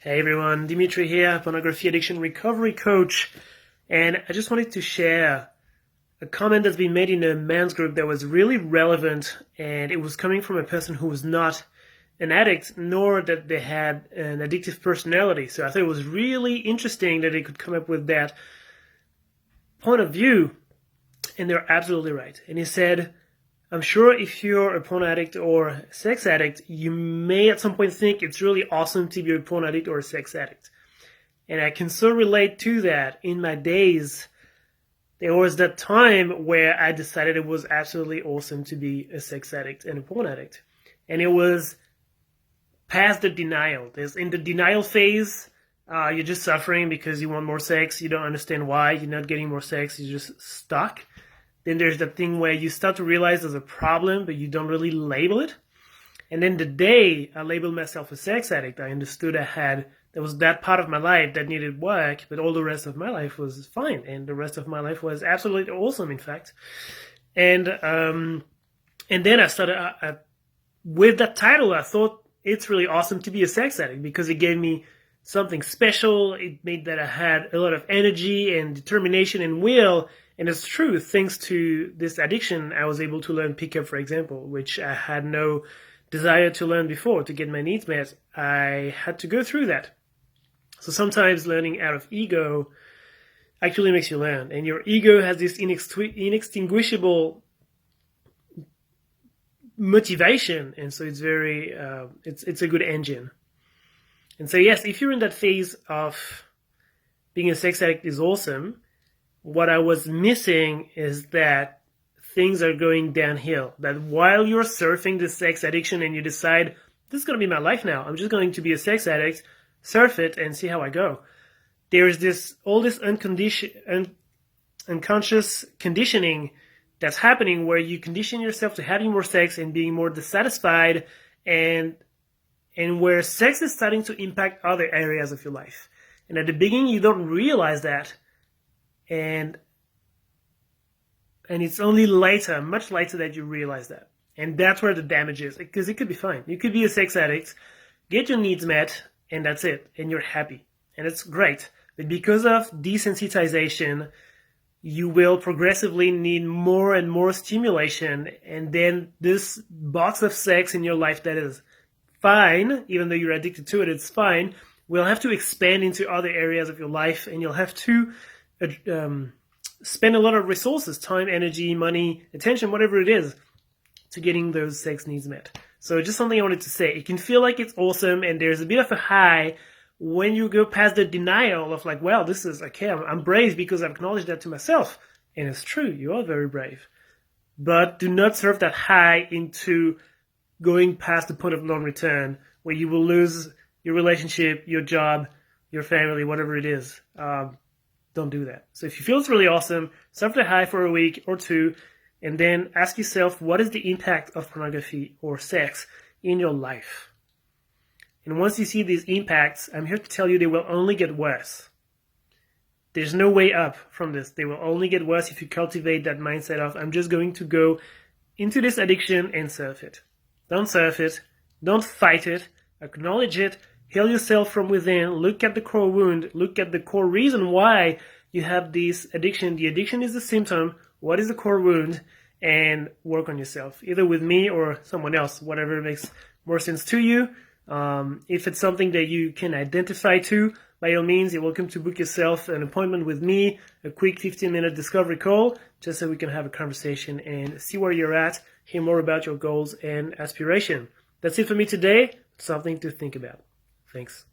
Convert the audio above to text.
Hey everyone, Dimitri here, Pornography Addiction Recovery Coach. And I just wanted to share a comment that's been made in a men's group that was really relevant, and it was coming from a person who was not an addict, nor that they had an addictive personality. So I thought it was really interesting that they could come up with that point of view, and they're absolutely right. And he said, I'm sure if you're a porn addict or a sex addict, you may at some point think it's really awesome to be a porn addict or a sex addict. And I can so relate to that. In my days, there was that time where I decided it was absolutely awesome to be a sex addict and a porn addict. And it was past the denial. In the denial phase, you're just suffering because you want more sex. You don't understand why. You're not getting more sex. You're just stuck. Then there's that thing where you start to realize there's a problem, but you don't really label it. And then the day I labeled myself a sex addict, I understood there was that part of my life that needed work, but all the rest of my life was fine. And the rest of my life was absolutely awesome, in fact. And then I started, with that title, I thought it's really awesome to be a sex addict because it gave me something special. It made that I had a lot of energy and determination and will. And it's true, thanks to this addiction, I was able to learn pickup, for example, which I had no desire to learn before. To get my needs met, I had to go through that. So sometimes learning out of ego actually makes you learn. And your ego has this inextinguishable motivation. And so it's it's a good engine. And so yes, if you're in that phase of being a sex addict is awesome, what I was missing is that things are going downhill. That while you're surfing the sex addiction and you decide, this is going to be my life now, I'm just going to be a sex addict, surf it and see how I go. There's all this unconscious conditioning that's happening where you condition yourself to having more sex and being more dissatisfied, and where sex is starting to impact other areas of your life. And at the beginning, you don't realize that. And it's only later, much later, that you realize that. And that's where the damage is, because it could be fine. You could be a sex addict, get your needs met, and that's it. And you're happy. And it's great. But because of desensitization, you will progressively need more and more stimulation. And then this box of sex in your life that is fine, even though you're addicted to it, it's fine, will have to expand into other areas of your life. And you'll have to spend a lot of resources, time, energy, money, attention, whatever it is, to getting those sex needs met. So just something I wanted to say. It can feel like it's awesome and there's a bit of a high when you go past the denial of like, well, this is okay, I'm brave because I've acknowledged that to myself. And it's true, you are very brave. But do not surf that high into going past the point of non-return where you will lose your relationship, your job, your family, whatever it is. Don't do that. So if you feel it's really awesome, surf the high for a week or two, and then ask yourself, what is the impact of pornography or sex in your life? And once you see these impacts, I'm here to tell you they will only get worse. There's no way up from this. They will only get worse if you cultivate that mindset of, I'm just going to go into this addiction and surf it. Don't surf it. Don't fight it. Acknowledge it. Heal yourself from within. Look at the core wound. Look at the core reason why you have this addiction. The addiction is the symptom. What is the core wound? And work on yourself, either with me or someone else, whatever makes more sense to you. If it's something that you can identify to, by all means, you're welcome to book yourself an appointment with me, a quick 15-minute discovery call, just so we can have a conversation and see where you're at, hear more about your goals and aspiration. That's it for me today. Something to think about. Thanks.